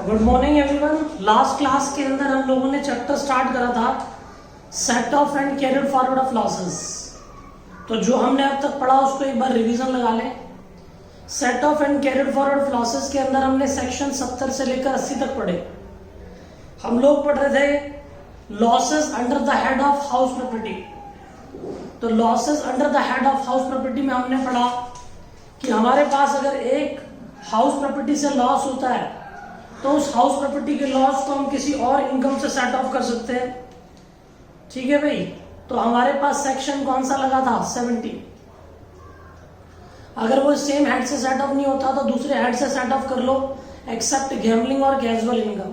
Good morning everyone. Last class के अंदर हम लोगों ने चैप्टर स्टार्ट करा था set off and carried forward of losses. तो जो हमने अब तक पढ़ा उसको एक बार रिवीजन लगा लें। Set off and carried forward of losses के अंदर हमने सेक्शन 70 से लेकर 80 तक पढ़े। हम लोग पढ़ रहे थे losses under the head of house property. तो losses under the head of house property में हमने पढ़ा कि हमारे पास अगर एक हाउस प्रॉपर्टी से लॉस होता है तो उस हाउस प्रॉपर्टी के लॉस को हम किसी और इनकम से सेट ऑफ कर सकते हैं। ठीक है भाई। तो हमारे पास सेक्शन कौन सा लगा था 70। अगर वो सेम हेड से सेट ऑफ नहीं होता तो दूसरे हेड से सेट ऑफ कर लो एक्सेप्ट गैम्बलिंग और कैजुअल इनकम।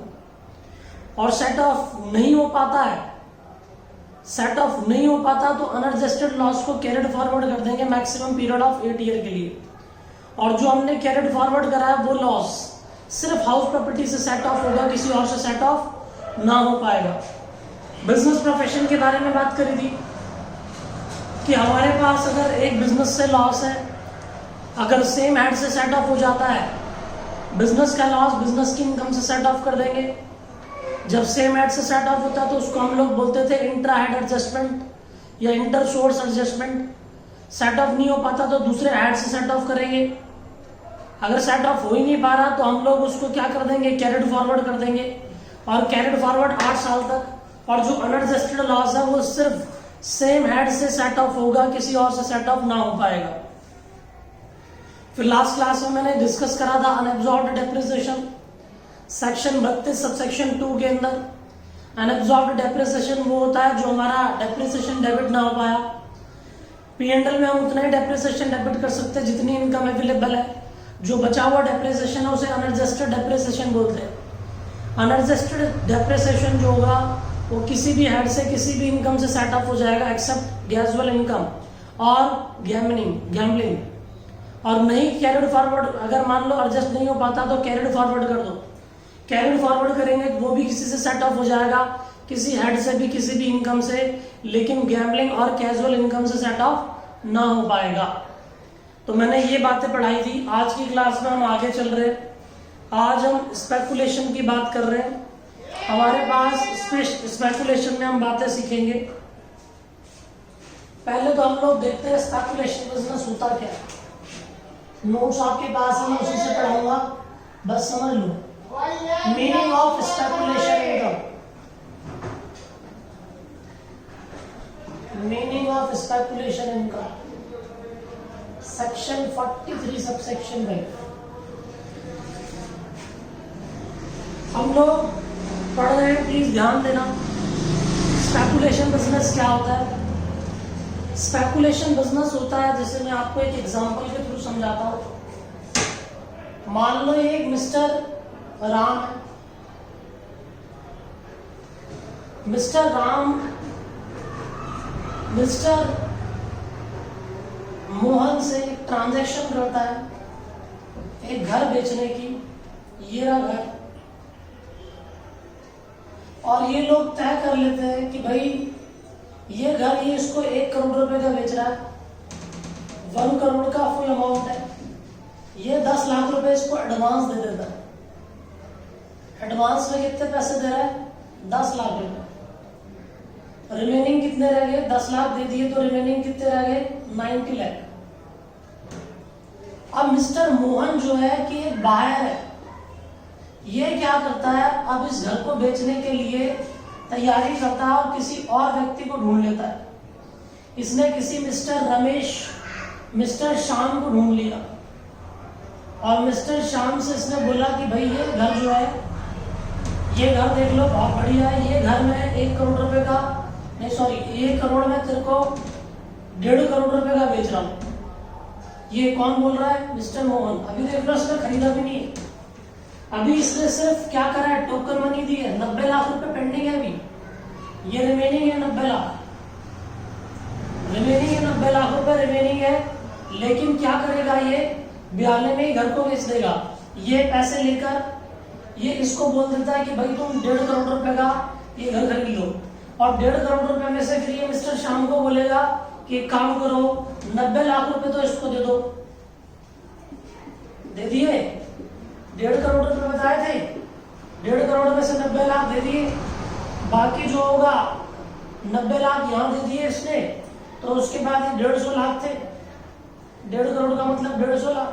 और सेट ऑफ नहीं हो पाता है, सेट ऑफ नहीं हो पाता तो अनएडजस्टेड लॉस को कैरिड फॉरवर्ड कर देंगे मैक्सिमम पीरियड ऑफ 8 ईयर के लिए। और जो हमने कैरिड फॉरवर्ड करा है वो लॉस सिर्फ हाउस प्रॉपर्टी से सेट ऑफ होगा, किसी और से सेट ऑफ ना हो पाएगा। बिजनेस प्रोफेशन के बारे में बात करी थी कि हमारे पास अगर एक बिजनेस से लॉस है, अगर सेम हेड से सेट ऑफ हो जाता है, बिजनेस का लॉस बिजनेस की इनकम से सेट ऑफ कर देंगे। जब सेम हेड से सेट ऑफ होता है तो उसको हम लोग बोलते थे इंट्रा हेड एडजस्टमेंट या inter source adjustment. Set of नहीं हो पाता तो दूसरे हेड से सेट ऑफ करेंगे। अगर सेट ऑफ हो ही नहीं पा रहा तो हम लोग उसको क्या कर देंगे, कैरिड फॉरवर्ड कर देंगे। और कैरिड फॉरवर्ड 8 साल तक। और जो अनएडजस्टेड लॉस है वो सिर्फ सेम हेड से सेट ऑफ होगा, किसी और से सेट ऑफ ना हो पाएगा। फिर लास्ट क्लास में मैंने डिस्कस करा था अनएब्सॉर्ब्ड डेप्रिसिएशन सेक्शन 32 सबसेक्शन 2 के अंदर। अनएब्सॉर्ब्ड डेप्रिसिएशन वो होता है जो हमारा डेप्रिसिएशन डेबिट ना हो पाया। P&L में हम उतना ही डेप्रिसिएशन डेबिट कर सकते हैं जितनी इनकम अवेलेबल है। जो बचा हुआ डेप्रिसिएशन है उसे अनएडजस्टेड डेप्रिसिएशन बोलते हैं। अनएडजस्टेड डेप्रिसिएशन जो होगा वो किसी भी हेड से किसी भी इनकम से सेट ऑफ हो जाएगा एक्सेप्ट कैजुअल इनकम और गैम्बलिंग। और नहीं कैरिड फॉरवर्ड, अगर मान लो एडजस्ट नहीं हो पाता तो कैरिड फॉरवर्ड कर दो। कैरिड फॉरवर्ड करेंगे वो भी किसी से सेट ऑफ हो जाएगा, किसी हेड से भी किसी भी इनकम से, लेकिन गैम्बलिंग और कैजुअल इनकम से सेट ऑफ ना हो पाएगा। तो मैंने ये बातें पढ़ाई थी। आज की क्लास में हम आगे चल रहे हैं। आज हम स्पेकुलेशन की बात कर रहे हैं। हमारे पास स्पेकुलेशन में हम बातें सीखेंगे। पहले तो हम लोग देखते हैं स्पेकुलेशन बिजनेस होता क्या है। नोट्स आपके पास है, मैं उसी से पढ़ाऊंगा, बस समझ लो। Meaning of speculation income, meaning of speculation income section 43 subsection में हम लोग पढ़ रहे हैं। प्लीज ध्यान देना। स्पेकुलेशन बिजनेस क्या होता है। स्पेकुलेशन बिजनेस होता है, जैसे मैं आपको एक एग्जांपल के थ्रू समझाता हूं। मान लो ये एक मिस्टर राम है। मिस्टर राम मिस्टर मोहन से ट्रांजैक्शन करता है एक घर बेचने की। ये रहा घर। और ये लोग तय कर लेते हैं कि भाई ये घर ये इसको 1 करोड़ रुपए का बेच रहा है। 1 करोड़ का फुल अमाउंट है। ये 10 लाख रुपए इसको एडवांस दे देता है। एडवांस में कितने पैसे दे रहा है, 10 लाख रुपए। रिमेनिंग कितने रह गए, 10 लाख दे दिए तो रिमेनिंग कितने रह गए, 90 लाख। अब मिस्टर मोहन जो है कि एक बायर है, ये क्या करता है, अब इस घर को बेचने के लिए तैयारी करता है और किसी और व्यक्ति को ढूंढ लेता है। इसने किसी मिस्टर श्याम को ढूंढ लिया और मिस्टर श्याम से इसने बोला कि भाई ये घर जो है, ये घर देख लो बहुत बढ़िया है। ये घर में 1 करोड़ रुपए का, नहीं सॉरी 1 करोड़ में तेरे को 1.5 करोड़ रुपए का बेच रहा हूं। ये कौन बोल रहा है, मिस्टर मोहन। अभी देख लो इसने खरीदा भी नहीं है। अभी इसने सिर्फ क्या करा है, टोकन मनी दी है। 90 लाख रुपए पेंडिंग है अभी। ये रिमेनिंग है 90 लाख, रिमेनिंग है 90 लाख रुपए रिमेनिंग है। लेकिन क्या करेगा, ये ब्याले में ही घर को बेच देगा। ये पैसे लेकर ये इसको बोल देता है कि भाई तुम 1.5 करोड़ रुपए का ये घर खरीद लो। और 1.5 करोड़ रुपए में से फिर ये मिस्टर श्याम को बोलेगा कि एक काम करो 90 लाख रुपए तो इसको दे दो। दे दिए, 1.5 करोड़ रुपए बताए थे। 1.5 करोड़ में से 90 लाख दे दिए, बाकी जो होगा 90 लाख यहाँ दे दिए इसने, तो उसके बाद ये 150 लाख थे। 1.5 करोड़ का मतलब 150 लाख,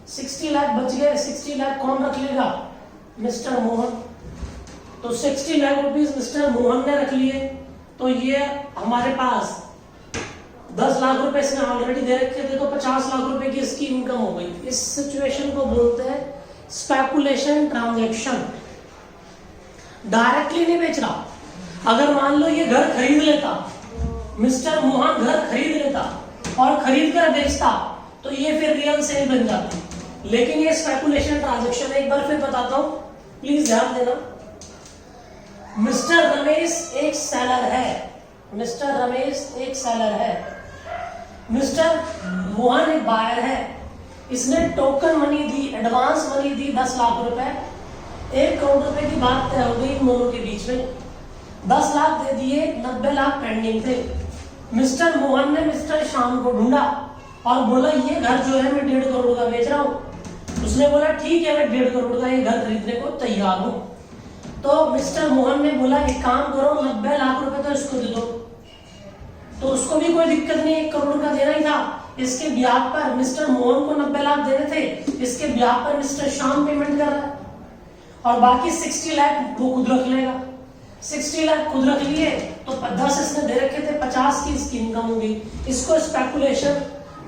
60 लाख बच गए। 60 लाख कौन रख लेगा? मिस्टर मोहन। तो 60 लाख रुपीस मिस्टर मोहन ने रख लिए। तो ये हमारे पास 10 लाख रुपए इसने ऑलरेडी दे रखे थे, तो 50 लाख रुपए की इसकी इनकम हो गई। इस सिचुएशन को बोलते हैं स्पेकुलेशन ट्रांजैक्शन। डायरेक्टली नहीं बेच रहा। अगर मान लो ये घर खरीद लेता, मिस्टर मोहन घर खरीद लेता और खरीद कर बेचता, तो ये फिर रियल सेल बन जाती। लेकिन ये स्पेकुलेशन ट्रांजैक्शन है। एक बार फिर बताता हूं, प्लीज ध्यान देना। मिस्टर रमेश एक सेलर है, मिस्टर रमेश एक सेलर है, मिस्टर मोहन एक बायर है। इसने टोकन मनी दी, एडवांस मनी दी 10 लाख रुपए। 1 करोड़ रुपए की बात तय हो गई इन दोनों के बीच में। 10 लाख दे दिए, 90 लाख पेंडिंग थे। मिस्टर मोहन ने मिस्टर श्याम को ढूंढा और बोला ये घर जो है मैं 1.5 करोड़ का बेच रहा हूं। उसने बोला ठीक है, मैं 1.5 करोड़ का ये घर खरीदने को तैयार हूं। तो मिस्टर मोहन ने बोला एक काम करो, 90 लाख रुपए तो इसको दे दो। तो उसको भी कोई दिक्कत नहीं, 1 करोड़ का देना ही था। इसके ब्याज पर मिस्टर मोहन को 90 लाख देने थे, इसके ब्याज पर मिस्टर श्याम पेमेंट कर रहा है और बाकी 60 लाख वो खुद रख लेगा। 60 लाख खुद रख लिए तो 10 इसने दे रखे थे, 50 की इसकी इनकम होगी। इसको स्पेकुलेशन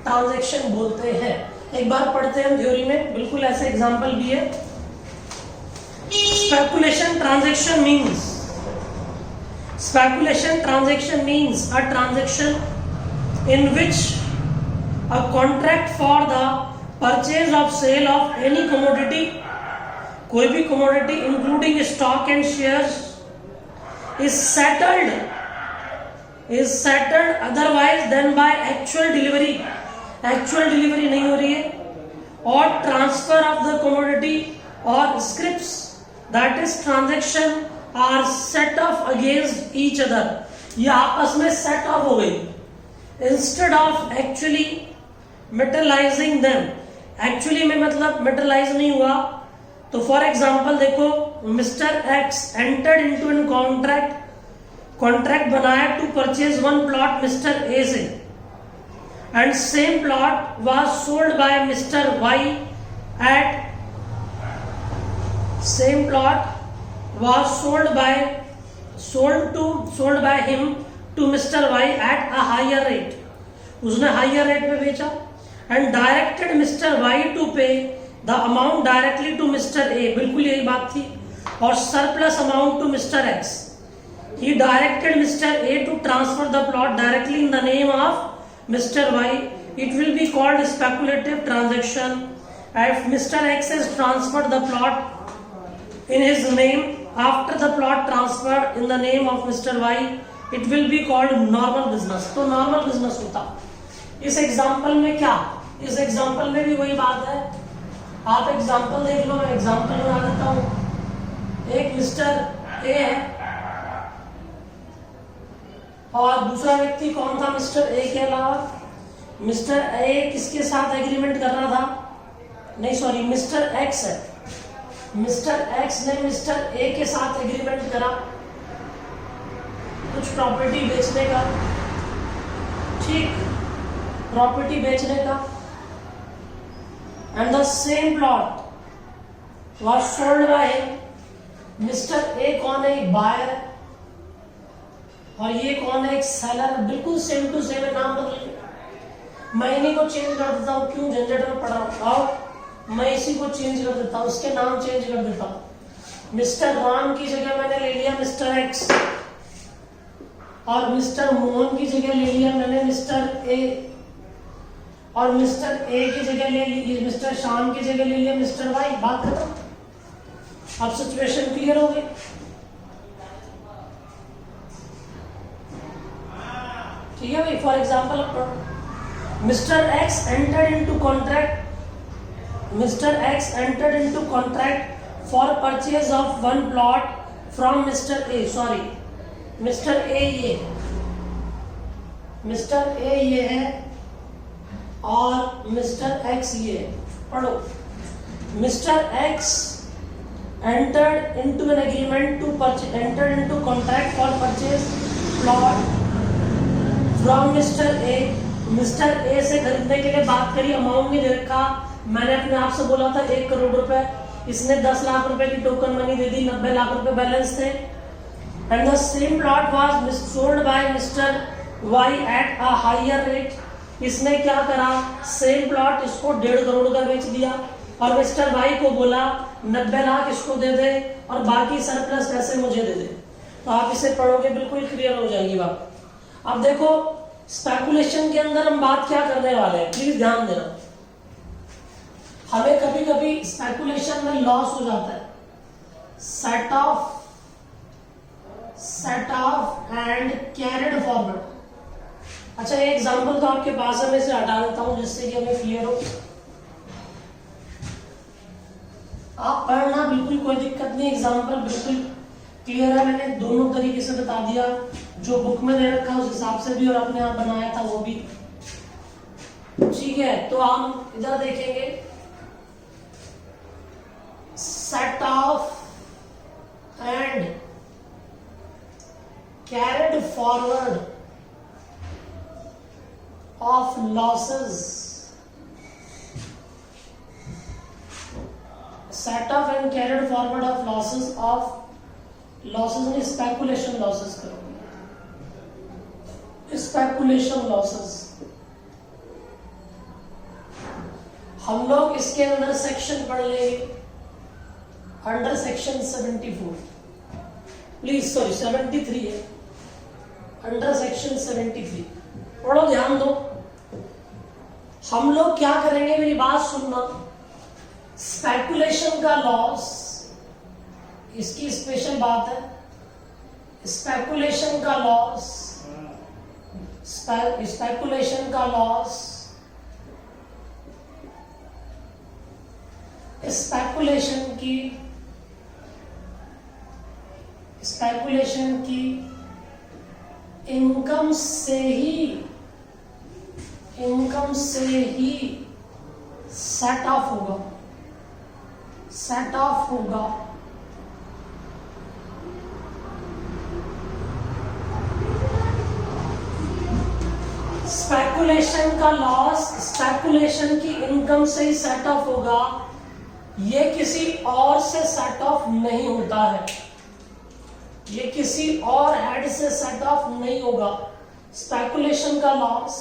ट्रांजैक्शन बोलते हैं। एक बार पढ़ते हैं थ्योरी में, बिल्कुल ऐसे एग्जांपल भी है। Speculation transaction means Speculation transaction means a transaction in which a contract for the purchase of sale of any commodity, कोई भी commodity including stock and shares, is settled otherwise than by actual delivery. Actual delivery नहीं हो रही है, or transfer of the commodity or scripts, that is transaction are set off against each other. ये आपस में set off हो गई instead of actually materializing them. Actually में मतलब materialize नहीं हुआ। तो for example देखो, Mr. X entered into a contract बनाया to purchase one plot Mr. A से, and same plot was sold by Mr. Y at same plot was sold by him to Mr. Y at a higher rate. उसने higher rate पे बेचा and directed Mr. Y to pay the amount directly to Mr. A. बिल्कुल यही बात थी। और surplus amount to Mr. X. He directed Mr. A to transfer the plot directly in the name of Mr. Y. It will be called speculative transaction. If Mr. X has transferred the plot in his name after the plot transferred in the name of Mr. Y, it will be called normal business. तो normal business होता। इस example में क्या, इस example में भी वही बात है। आप एग्जाम्पल देख लो, मैं एग्जाम्पल बना देता हूं। एक मिस्टर ए है और दूसरा व्यक्ति कौन था? मिस्टर ए के अलावा मिस्टर ए किसके साथ एग्रीमेंट कर रहा था? नहीं सॉरी, मिस्टर एक्स है। मिस्टर एक्स ने मिस्टर ए के साथ एग्रीमेंट करा कुछ प्रॉपर्टी बेचने का, ठीक, प्रॉपर्टी बेचने का। And the same plot was sold by mister A. कौन है? एक बायर है और ये कौन है? एक सेलर। बिल्कुल सेम टू सेम है, नाम बदल के। मैं इन्हीं को चेंज कर देता हूँ, क्यों झंझट में पड़ रहा हूँ। मैं इसी को चेंज कर देता हूं, उसके नाम चेंज कर देता हूं। मिस्टर राम की जगह मैंने ले लिया मिस्टर एक्स और मिस्टर मोहन की जगह ले लिया मैंने मिस्टर ए और मिस्टर ए की जगह ले ली, मिस्टर श्याम की जगह ले लिया मिस्टर वाई। बात खत्म। अब सिचुएशन क्लियर हो गई। ठीक है भाई। For example mister x entered into contract Mr. X entered into contract for purchase of one plot from Mr. A. Sorry, Mr. A ये, Mr. A ये है और Mr. X ये है। पढ़ो, Mr. X entered into an agreement to purchase, entered into contract for purchase plot from Mr. A, Mr. A से खरीदने के लिए बात करी, अमाउंट नहीं दे रखा, मैंने अपने आप से बोला था 1 करोड़ रुपए, इसने 10 लाख रुपए की टोकन मनी दे दी, 90 लाख रुपए बैलेंस थे। And the same plot was sold by mister Y at a higher rate, इसने क्या करा, सेम प्लॉट इसको 1.5 करोड़ का बेच दिया और मिस्टर वाई को बोला 90 लाख इसको दे दे और बाकी सरप्लस पैसे मुझे दे दे। तो आप इसे पढ़ोगे बिल्कुल क्लियर हो जाएगी बात। अब देखो स्पेकुलेशन के अंदर हम बात क्या करने वाले हैं, प्लीज ध्यान देना। हमें कभी कभी स्पेकुलेशन में लॉस हो जाता है, set off and carried forward. अच्छा एक एग्जांपल तो आपके पास है, मैं इसे हटा देता हूं जिससे कि हमें क्लियर हो। आप पढ़ना बिल्कुल कोई दिक्कत नहीं, एग्जांपल बिल्कुल क्लियर है, मैंने दोनों तरीके से बता दिया, जो बुक में दे रखा उस हिसाब से भी और अपने आप बनाया था वो भी, ठीक है। तो हम इधर देखेंगे, set off and carried forward of losses, set off and carried forward of losses में स्पेकुलेशन लॉसेस करोगे, स्पेकुलेशन लॉसेस। हम लोग इसके अंदर सेक्शन पढ़ लेंगे अंडर सेक्शन 74, प्लीज सॉरी 73 है, अंडर सेक्शन 73 पढ़ो, ध्यान दो। हम लोग क्या करेंगे, मेरी बात सुनना, स्पेकुलेशन का लॉस, इसकी स्पेशल बात है, स्पेकुलेशन का लॉस, स्पेकुलेशन का लॉस, स्पेकुलेशन की इनकम से ही सेट ऑफ होगा, स्पेकुलेशन का लॉस स्पेकुलेशन की इनकम से ही सेट ऑफ होगा, ये किसी और से सेट ऑफ नहीं होता है, ये किसी और हेड से सेट ऑफ नहीं होगा। स्पेकुलेशन का लॉस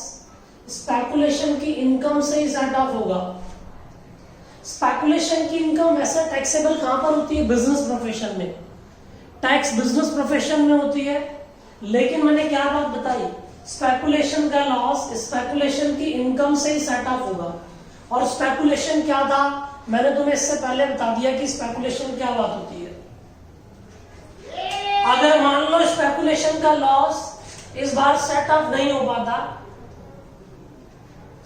स्पेकुलेशन की इनकम से ही सेट ऑफ होगा। स्पेकुलेशन की इनकम वैसे टैक्सेबल कहां पर होती है, बिजनेस प्रोफेशन में, टैक्स बिजनेस प्रोफेशन में होती है, लेकिन मैंने क्या बात बताई, स्पेकुलेशन का लॉस स्पेकुलेशन की इनकम से ही सेट ऑफ होगा। और स्पेकुलेशन क्या था, मैंने तुम्हें इससे पहले बता दिया कि स्पेकुलेशन क्या बात होती है। अगर मान लो स्पेकुलेशन का लॉस इस बार सेट ऑफ नहीं हो पाता,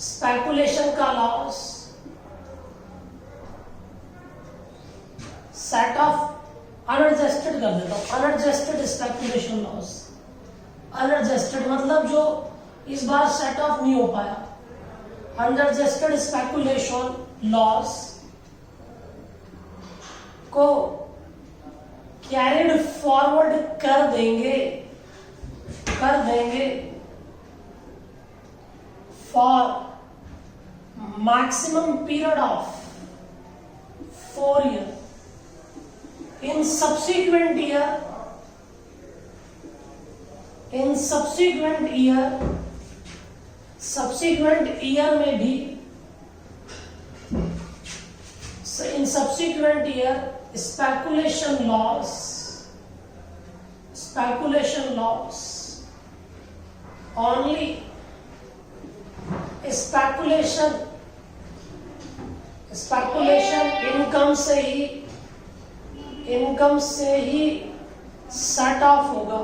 स्पेकुलेशन का लॉस सेट ऑफ अनएडजस्टेड कर देता हूं, अनएडजस्टेड स्पेकुलेशन लॉस, अनएडजस्टेड मतलब जो इस बार सेट ऑफ नहीं हो पाया, अनएडजस्टेड स्पेकुलेशन लॉस को कैरिड फॉरवर्ड कर देंगे for maximum period of 4 years in subsequent year में भी, in subsequent year speculation loss only speculation income से ही सेट ऑफ होगा,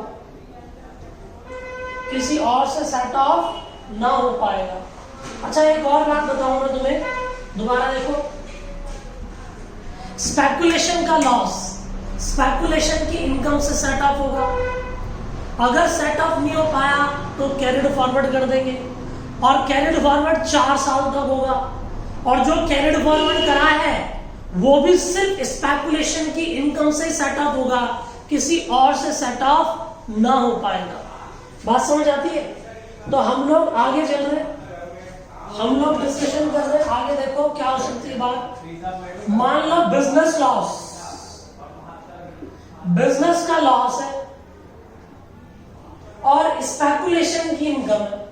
किसी और से सेट ऑफ ना हो पाएगा। अच्छा एक और बात बताऊं मैं तुम्हें, दोबारा देखो, स्पेकुलेशन का लॉस स्पेकुलेशन की इनकम से सेट ऑफ होगा, अगर सेट ऑफ नहीं हो पाया तो कैरिड फॉरवर्ड कर देंगे, और कैरिड फॉरवर्ड 4 साल तक होगा, और जो कैरिड फॉरवर्ड करा है वो भी सिर्फ स्पेकुलेशन की इनकम से सेट ऑफ होगा, किसी और से सेट ऑफ ना हो पाएगा। बात समझ आती है? तो हम लोग आगे चल रहे, हम लोग डिस्कशन कर रहे हैं आगे। देखो क्या हो सकती है बात। मान लो बिजनेस लॉस, बिजनेस का लॉस है और स्पेकुलेशन की इनकम है,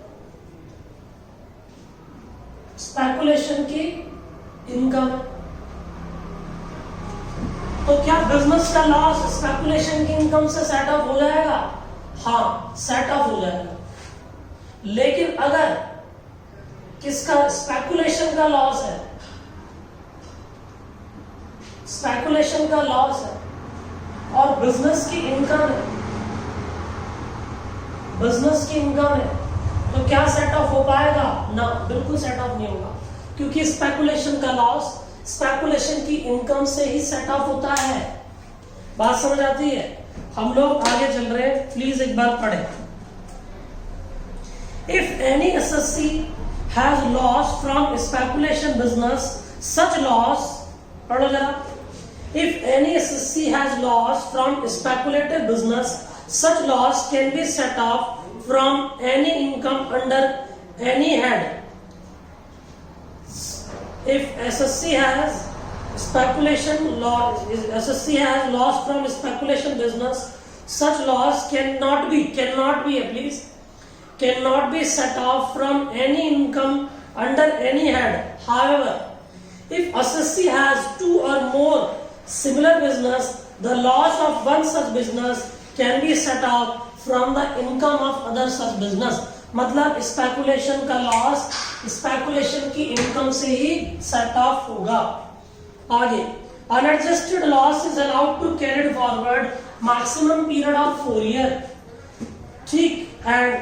स्पेकुलेशन की इनकम है। तो क्या बिजनेस का लॉस स्पेकुलेशन की इनकम से सेट ऑफ हो जाएगा? हाँ, सेट ऑफ हो जाएगा। लेकिन अगर किसका स्पेकुलेशन का लॉस है, स्पेकुलेशन का लॉस है और बिजनेस की इनकम है, बिजनेस की इनकम है, तो क्या सेट ऑफ हो पाएगा? ना, बिल्कुल सेट ऑफ नहीं होगा, क्योंकि स्पेकुलेशन का लॉस स्पेकुलेशन की इनकम से ही सेट ऑफ होता है। बात समझ आती है? हम लोग आगे चल रहे हैं, प्लीज एक बार पढ़ें। If any assessee has loss from speculation business, such loss, पढ़ो जरा। If any assessee has loss from speculative business, such loss can be set off from any income under any head. If SSC has speculation loss, SSC has loss from speculation business, such loss cannot be set off from any income under any head. However, if SSC has two or more similar business, the loss of one such business can be set off from the income of other such business. मतलब speculation का loss speculation की income से ही set off होगा। आगे, unadjusted loss is allowed to carried forward maximum period of 4 year. ठीक, and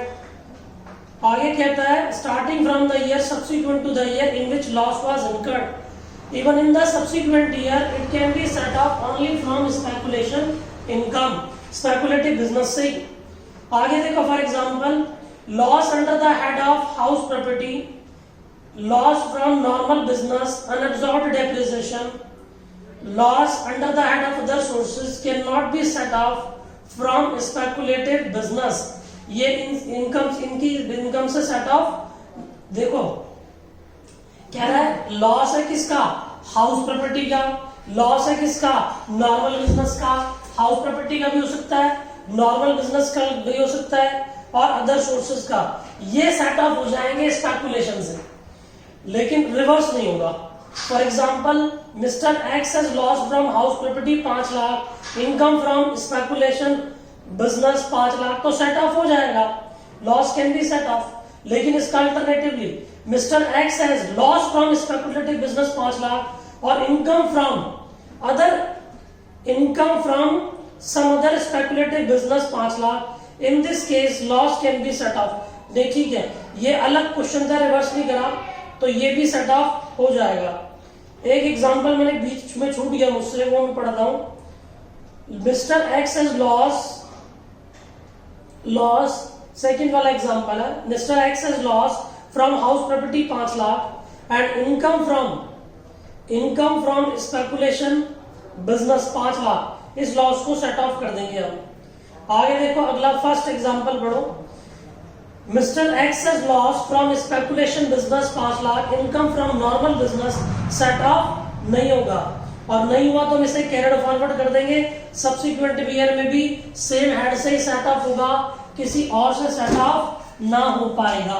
आगे कहता है starting from the year subsequent to the year in which loss was incurred, even in the subsequent year it can be set off only from speculation income, speculative business से। आगे देखो, for example loss under the head of house property, loss from normal business, unabsorbed depreciation, loss under the head of other sources can not be set off from speculative business. ये इनकी income से set of, देखो कह रहा है loss है किसका? House property का। लॉस है किसका? नॉर्मल बिजनेस का। हाउस प्रॉपर्टी का भी हो सकता है, नॉर्मल बिजनेस का भी हो सकता है, और अदर सोर्सेज का। ये सेट ऑफ हो जाएंगे स्पेकुलेशन से, लेकिन रिवर्स नहीं होगा। For example, mister X has loss from house property 5 lakh, income from speculation business 5 lakh, तो सेट ऑफ हो जाएगा, loss can be set off. लेकिन इसका alternatively mister X has loss from speculative business 5 lakh और income from some other speculative business 5 lakh, in this case loss can be set off। देखिए क्या, ये अलग क्वेश्चन था, रिवर्स नहीं करा, तो ये भी सेट ऑफ हो जाएगा। एक एग्जांपल मैंने बीच में छूट गया मुझसे, वो मैं पढ़ता हूं। Mister X has loss, second वाला एग्जांपल है, mister X has loss from house property 5 lakh and income from speculation business 5 lakh. इस लॉस को सेट ऑफ कर देंगे हम। आगे देखो, अगला फर्स्ट एग्जांपल पढ़ो। Mister X has loss from speculation business 5 lakh, income from normal business, set of नहीं होगा, और नहीं हुआ तो हम इसे कैरिड फॉरवर्ड कर देंगे। सब्सिक्वेंट ईयर में भी सेम हेड से ही सेट ऑफ होगा, किसी और से सेट ऑफ ना हो पाएगा।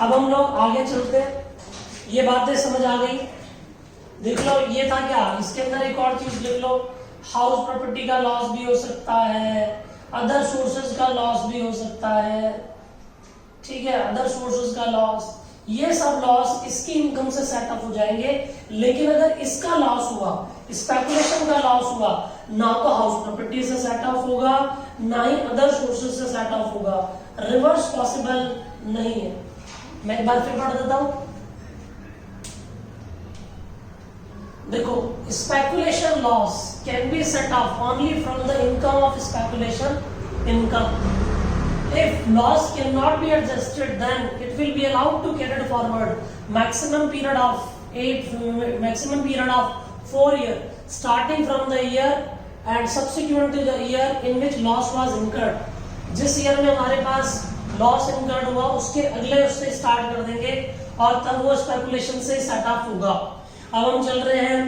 अब हम लोग आगे चलते हैं, ये बातें समझ आ गई। देख लो, ये था क्या, इसके अंदर एक और चीज लिख लो, हाउस प्रॉपर्टी का लॉस भी हो सकता है, अदर सोर्सेज का लॉस भी हो सकता है, ठीक है, अदर सोर्सेज का लॉस, ये सब लॉस इसकी इनकम से सेट ऑफ हो जाएंगे। लेकिन अगर इसका लॉस हुआ, स्पेकुलेशन का लॉस हुआ, ना तो हाउस प्रॉपर्टी से सेट ऑफ होगा, ना ही अदर सोर्सेज से सेट ऑफ होगा, रिवर्स पॉसिबल नहीं है। मैं एक बार फिर पढ़ देता हूं, देखो, speculation loss can be set off only from the income of speculation income. If loss cannot be adjusted, then it will be allowed to carry forward maximum period of 4 year starting from the year and subsequent to the year in which loss was incurred। जिस year में हमारे पास loss incurred हुआ उसके अगले उससे start कर देंगे और तब वो स्पेकुलेशन से सेट ऑफ होगा। अब हम चल रहे हैं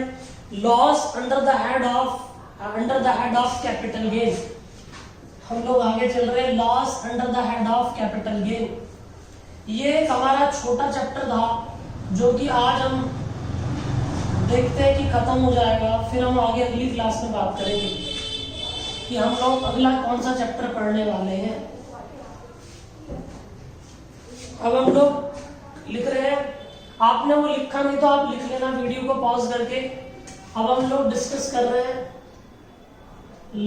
loss under the head of capital gain. हम लोग आगे चल रहे हैं loss under the head of capital gain. ये एक हमारा छोटा चैप्टर था जो कि आज हम देखते हैं कि खत्म हो जाएगा, फिर हम आगे अगली क्लास में बात करेंगे कि हम लोग अगला कौन सा चैप्टर पढ़ने वाले हैं। अब हम लोग लिख रहे हैं, आपने वो लिखा नहीं तो आप लिख लेना वीडियो को पॉज करके। अब हम लोग डिस्कस कर रहे हैं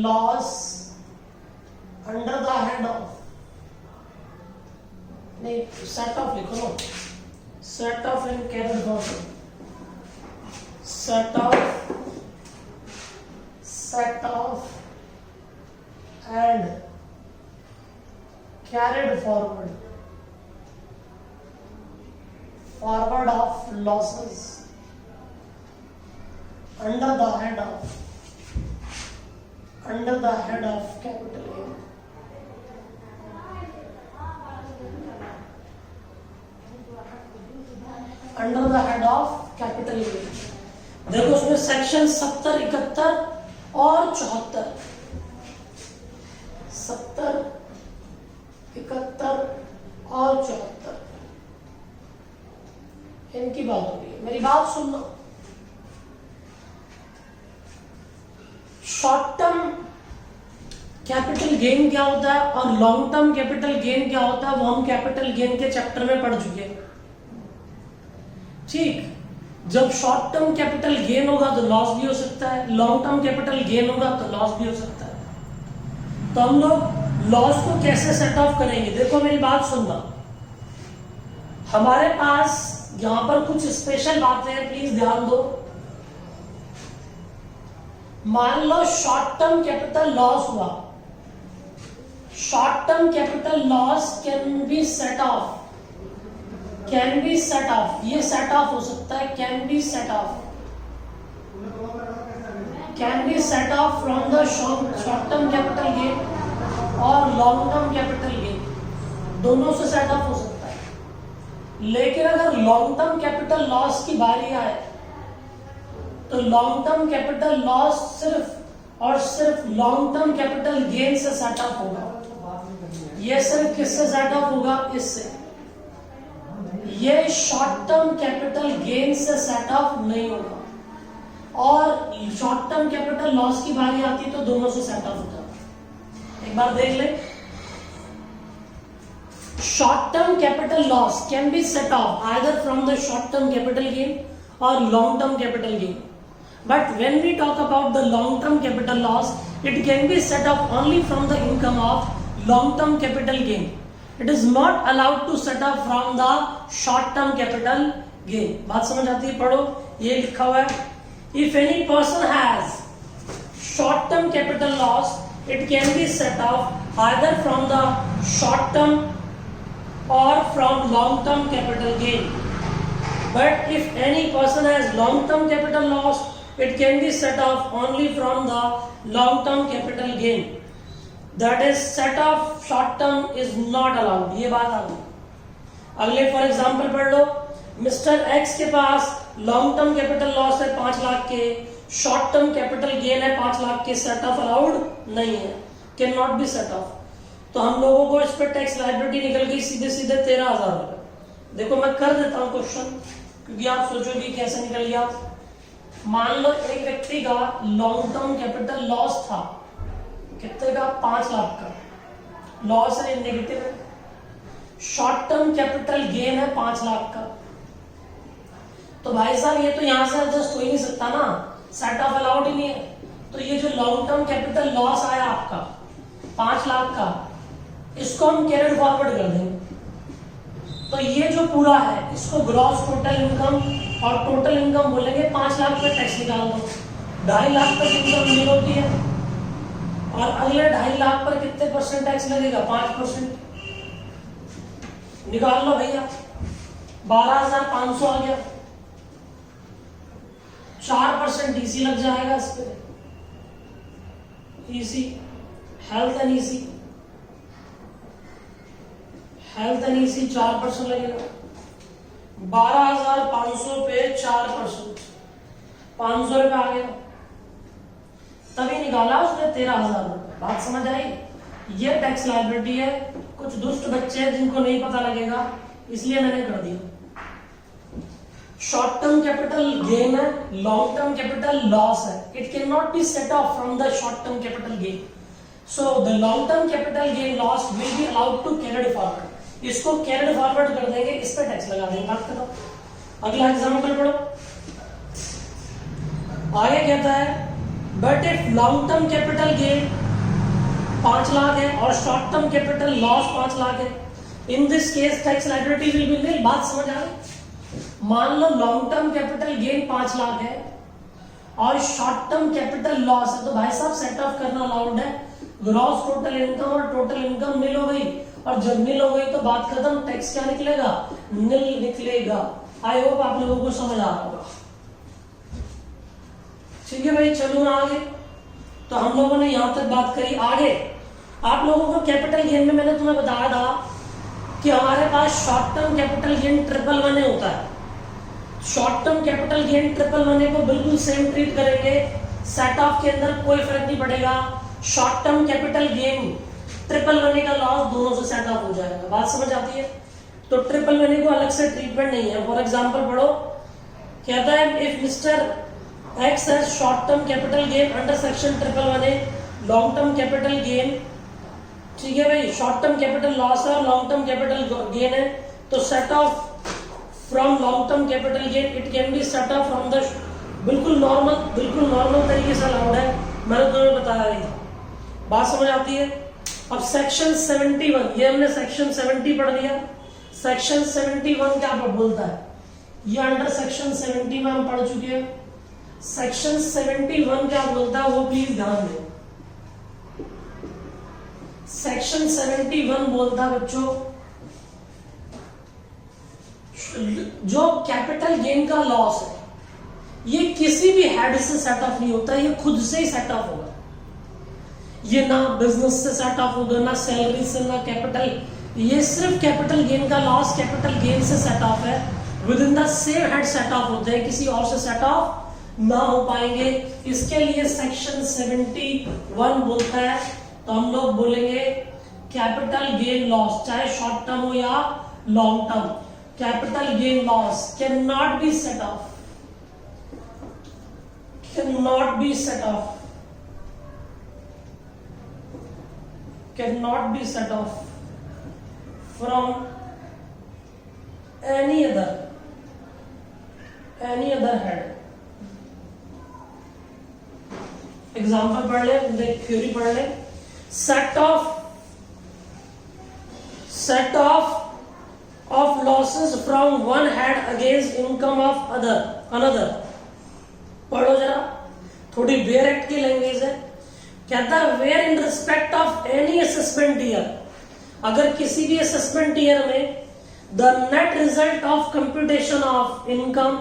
loss under the head of, नहीं सेट ऑफ लिखो ना, set off and carried forward, set off and carried forward of losses under the head of capital gain। Under the head of capital gain देखो उसमें section 70, 71 और 74, 70, 71 और 74 इनकी बात हो रही है। मेरी बात सुनना, शॉर्ट टर्म कैपिटल गेन क्या होता है और लॉन्ग टर्म कैपिटल गेन क्या होता है वो हम कैपिटल गेन के चैप्टर में पढ़ चुके हैं। ठीक, जब शॉर्ट टर्म कैपिटल गेन होगा तो लॉस भी हो सकता है, लॉन्ग टर्म कैपिटल गेन होगा तो लॉस भी हो सकता है। तो हम लोग लॉस को कैसे सेट ऑफ करेंगे, देखो मेरी बात सुनना। हमारे पास यहां पर कुछ स्पेशल बातें हैं, प्लीज ध्यान दो। मान लो शॉर्ट टर्म कैपिटल लॉस हुआ, short term capital loss can be set of, ये सेट ऑफ हो सकता है, can be set off from the short term capital gain और लॉन्ग टर्म कैपिटल गेन, दोनों से सेट ऑफ हो सकता है। लेकिन अगर लॉन्ग टर्म कैपिटल लॉस की बारी आए तो लॉन्ग टर्म कैपिटल लॉस सिर्फ और सिर्फ लॉन्ग टर्म कैपिटल गेन से सेट ऑफ होगा। ये सिर्फ किससे सेट ऑफ होगा, इससे। ये शॉर्ट टर्म कैपिटल गेन से सेट ऑफ नहीं होगा और शॉर्ट टर्म कैपिटल लॉस की बारी आती तो दोनों से सेट ऑफ होता। एक बार देख ले, short-term capital loss can be set off either from the short-term capital gain or long-term capital gain. But when we talk about the long-term capital loss, it can be set off only from the income of long-term capital gain. It is not allowed to set off from the short-term capital gain. बात समझ आती है? पढ़ो, ये लिखा हुआ है। If any person has short-term capital loss, it can be set off either from the short-term or from long-term capital gain. But if any person has long-term capital loss, it can be set off only from the long-term capital gain. That is, set off short-term is not allowed. ये बात आ गई। अगले for example पढ़ लो, mister x के पास long term capital loss है 5 लाख के, short term capital gain है 5 लाख के, सेट ऑफ अलाउड नहीं है, can not be set of. तो हम लोगों को इस पर टैक्स लायबिलिटी निकल गई सीधे सीधे 13,000 रुपए। देखो मैं कर देता हूं क्वेश्चन, क्योंकि आप सोचोगे कैसे निकल गया। मान लो एक व्यक्ति का लॉन्ग टर्म कैपिटल लॉस था, कितने का, 5 लाख का लॉस है, नेगेटिव है। शॉर्ट टर्म कैपिटल गेन है 5 लाख का। तो भाई साहब ये तो यहां से एडजस्ट हो ही नहीं सकता ना, सेट ऑफ अलाउड ही नहीं है। तो ये जो लॉन्ग टर्म कैपिटल लॉस आया आपका 5 लाख का, इसको हम कैरिड फॉरवर्ड कर देंगे। तो ये जो पूरा है इसको ग्रॉस टोटल इनकम और टोटल इनकम बोलेंगे। 5 लाख पे टैक्स निकाल दो, 2.5 लाख तक इनकम नहीं होती है और अगले 2.5 लाख पर कितने परसेंट टैक्स लगेगा, 5%। निकाल लो भैया, 12,500 आ गया। 4% ईसी लग जाएगा इस पे, EC health and EC, health and EC 4% लगेगा। 12,500 पे 4%, 500 रुपये आ गया, तभी निकाला उसने 13,000 रुपये। बात समझ आई? ये टैक्स लायबिलिटी है। कुछ दुष्ट बच्चे हैं जिनको नहीं पता लगेगा, इसलिए मैंने कर दिया। शॉर्ट टर्म कैपिटल गेन है, लॉन्ग टर्म कैपिटल लॉस है। It can not be set off from the short term capital gain, so the long term capital gain loss will be allowed to carried forward. इसको carried forward कर देंगे, इस पे tax लगा देंगे। बात करो, अगला एग्जाम्पल पढ़ो। आगे कहता है but if long term capital gain 5 lakh है और short term capital loss 5 lakh है, in this case tax liability will be nil. बात समझ आ गई? मान लो long term capital gain 5 lakh है और शॉर्ट टर्म कैपिटल लॉस है, तो भाई साहब सेट ऑफ करना अलाउड है। ग्रॉस टोटल इनकम और टोटल इनकम निल हो गई, और जब निल हो गई तो बात खत्म, टैक्स क्या निकलेगा? निल निकलेगा। आई होप आप लोगों को समझ आ रहा होगा। ठीक है भाई, चलो ना आगे। तो हम लोगों ने यहां तक बात करी। आगे आप लोगों को कैपिटल गेन में मैंने तुम्हें बताया था कि हमारे पास short term capital gain triple one होता है। Short term capital gain triple one को बिल्कुल सेम ट्रीट करेंगे, सेट ऑफ के अंदर कोई फर्क नहीं पड़ेगा। Short term capital gain triple one का लॉस दोनों से सेट ऑफ हो जाएगा। बात समझ आती है? तो ट्रिपल वन को अलग से ट्रीटमेंट नहीं है। फॉर एग्जाम्पल पढ़ो, कहता है if mister X has short term capital gain under section 111A, long term capital gain, ठीक है भाई, शॉर्ट टर्म कैपिटल लॉस है और लॉन्ग टर्म कैपिटल गेन है, तो set off from long term capital gain it can be set off from the, बिल्कुल normal तरीके से अलाउड है। मैंने तुम्हें बताया ही, बात समझ आती है? अब सेक्शन 71, ये हमने सेक्शन 70 पढ़ लिया। सेक्शन 71 क्या बोलता है, ये अंडर सेक्शन 70 में हम पढ़ चुके हैं। सेक्शन 71 क्या बोलता है वो प्लीज ध्यान दें। सेक्शन 71 बोलता है बच्चों, जो कैपिटल गेन का लॉस है ये किसी भी हेड से सेट ऑफ नहीं होता, ये खुद से ही सेट ऑफ होगा। ये ना बिजनेस से सेट ऑफ होगा, ना सैलरी से, ना कैपिटल, ये सिर्फ कैपिटल गेन का लॉस कैपिटल गेन से सेट ऑफ है। With in the same head set of होते हैं, किसी और से सेट ऑफ ना हो पाएंगे। इसके लिए सेक्शन 71 बोलता है, तो हम लोग बोलेंगे कैपिटल गेन लॉस, चाहे शॉर्ट टर्म हो या long term, capital gain loss can not be set of, cannot be set off, cannot be set off from any other head। Example पढ़ ले, थ्योरी पढ़ ले। Set of losses from one head against income of another. पढ़ो जरा, थोड़ी where act की language है। कहता है where in respect of any assessment year, अगर किसी भी असेसमेंट ईयर में the net result of computation of income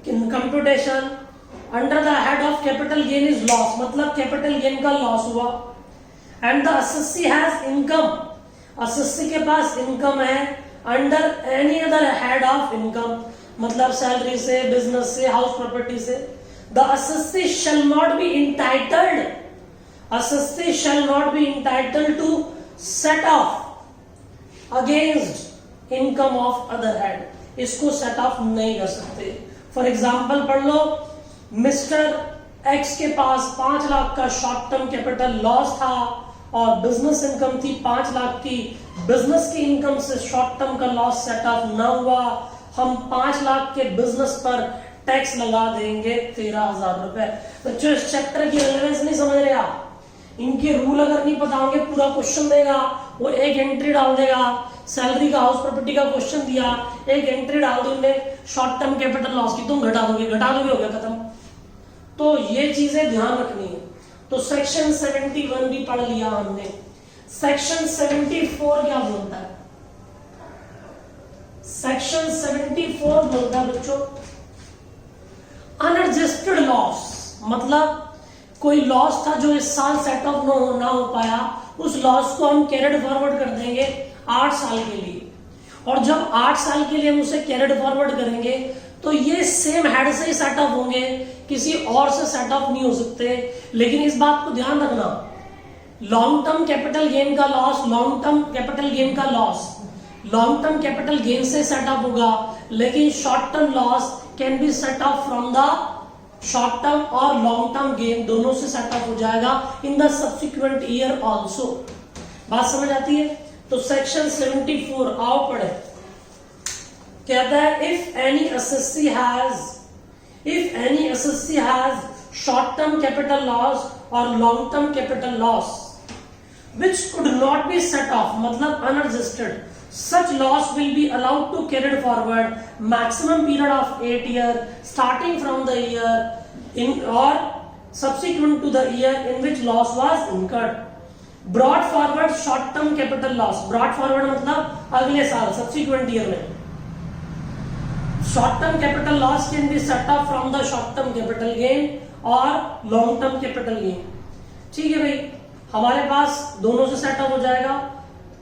computation under the head of capital gain is loss, मतलब कैपिटल गेन का लॉस हुआ, and the assessee has income, assessee के पास income है under any other head of income, मतलब salary से, business से, house property से। The assessee shall not be entitled to set off against income of other head, इसको set off नहीं कर सकते। फॉर एग्जाम्पल पढ़ लो, मिस्टर एक्स के पास 5 लाख का शॉर्ट टर्म कैपिटल लॉस था और बिजनेस इनकम थी 5 लाख की। बिजनेस की इनकम से शॉर्ट टर्म का लॉस सेट ऑफ ना हुआ, हम 5 लाख के बिजनेस पर टैक्स लगा देंगे 13,000 रुपए। बच्चों इस चैप्टर की रेलेवेंस नहीं समझ रहे आप, इनके रूल अगर नहीं पता होंगे, पूरा क्वेश्चन देगा वो एक एंट्री डाल देगा, सैलरी का हाउस प्रॉपर्टी का क्वेश्चन दिया, एक एंट्री डाल दूंगे शॉर्ट टर्म कैपिटल लॉस की, तुम घटा दोगे हो गया खत्म। तो ये चीजें ध्यान रखनी है। तो सेक्शन 71 भी पढ़ लिया हमने। सेक्शन 74 क्या बोलता है? सेक्शन 74 बोलता है बच्चों, अनएडजस्टेड मतलब कोई लॉस था जो इस साल सेट ऑफ ना हो पाया, उस लॉस को हम कैरिड फॉरवर्ड कर देंगे 8 साल के लिए। और जब 8 साल के लिए हम उसे कैरिड फॉरवर्ड करेंगे तो ये सेम हेड से ही सेट ऑफ होंगे, किसी और से सेट ऑफ नहीं हो सकते। लेकिन इस बात को ध्यान रखना, लॉन्ग टर्म कैपिटल गेन का loss long term capital gain से सेट ऑफ होगा, लेकिन short term loss can be set off from the short term और लॉन्ग टर्म गेन दोनों से सेट ऑफ हो जाएगा इन द सब्सिक्वेंट ईयर ऑल्सो। बात समझ आती है? तो सेक्शन 74 आओ पढ़े। कहता है if any assessee has short term capital loss और long term capital loss which could not be set off, मतलब unadjusted, such loss will be allowed to carried forward maximum period of 8 years starting from the year in or subsequent to the year in which loss was incurred. Brought forward short term capital loss, brought forward मतलब अगले साल subsequent year में short term capital loss can be set off from the short term capital gain or long term capital gain। ठीक है भाई, हमारे पास दोनों से सेट ऑफ हो जाएगा,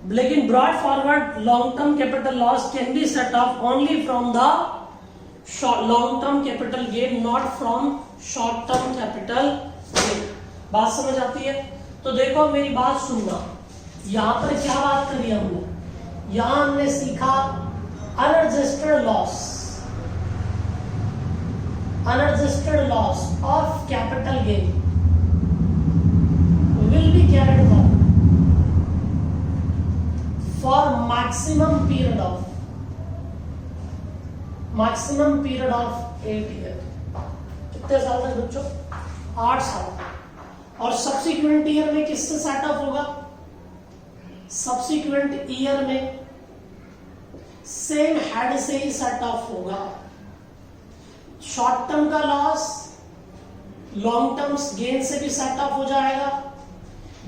लेकिन brought forward long term capital loss can be set off only from the long term capital gain, not from short term capital gain. बात समझ आती है? तो देखो मेरी बात सुनना, यहां पर क्या बात करी हमने? यहां हमने सीखा unadjusted loss of capital gain will be carried for maximum period of 8 years। कितने साल तक बच्चों? 8 साल। और सब्सिक्वेंट ईयर में किससे सेट ऑफ होगा? सब्सिक्वेंट ईयर में सेम हेड से ही सेट ऑफ होगा। शॉर्ट टर्म का लॉस लॉन्ग टर्म गेन से भी सेट ऑफ हो जाएगा,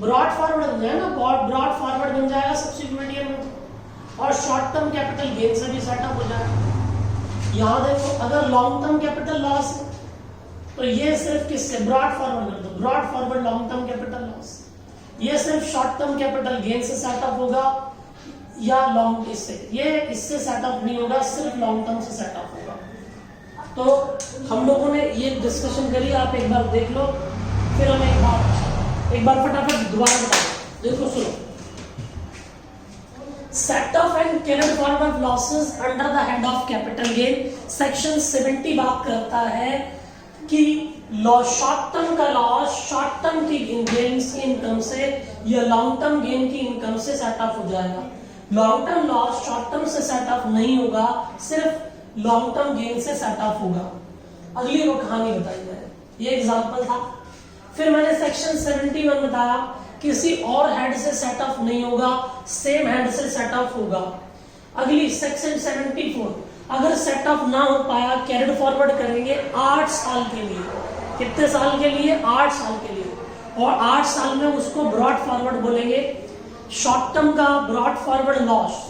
ब्रॉड फॉरवर्ड बन जाएगा, ब्रॉड फॉरवर्ड बन जाएगा सब्सिक्वेंट ईयर में, और शॉर्ट टर्म कैपिटल गेन से भी सेट अप हो जाएगा। यहां देखो, अगर लॉन्ग टर्म कैपिटल लॉस है तो ये सिर्फ किससे ब्रॉड फॉरवर्ड कर दो, brought forward long term capital loss. ये सिर्फ शॉर्ट टर्म कैपिटल गेन से सेट अप होगा या लॉन्ग इससे सेट अप नहीं होगा, सिर्फ लॉन्ग टर्म से सेट अप होगा। तो हम लोगों ने ये डिस्कशन करी, आप एक बार देख लो, फिर हम एक बार फटाफट दोबारा बता दो। देखो सुनो, set off and carried forward losses under the head of capital gain, section 70 बात करता है कि शॉर्ट टर्म का लॉस शॉर्ट टर्म की गेन की इनकम से या लॉन्ग टर्म गेन की इनकम से सेट ऑफ हो जाएगा। Long term loss short term से सेट ऑफ नहीं होगा, सिर्फ लॉन्ग टर्म गेन से सेट ऑफ होगा। अगली वो कहानी बताई जाए, ये एग्जांपल था। फिर मैंने सेक्शन 71 बताया, किसी और हेड से सेट ऑफ नहीं होगा, सेम हेड से सेट ऑफ होगा। अगली सेक्शन 74, अगर सेट ऑफ ना हो पाया कैरिड फॉरवर्ड करेंगे 8 साल के लिए। कितने साल के लिए? 8 साल के लिए। और 8 साल में उसको ब्रॉड फॉरवर्ड बोलेंगे। शॉर्ट टर्म का brought forward loss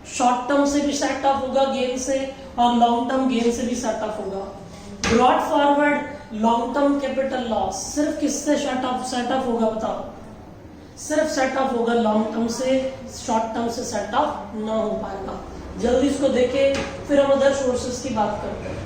short term से भी सेट ऑफ होगा गेन से, और लॉन्ग टर्म गेन से भी सेट ऑफ होगा। Brought forward long term capital loss सिर्फ किससे सेट ऑफ होगा बताओ? सिर्फ सेट ऑफ होगा लॉन्ग टर्म से, शॉर्ट टर्म से सेट ऑफ ना हो पाएगा। जल्दी इसको देखें, फिर हम अदर सोर्सेस की बात करते हैं।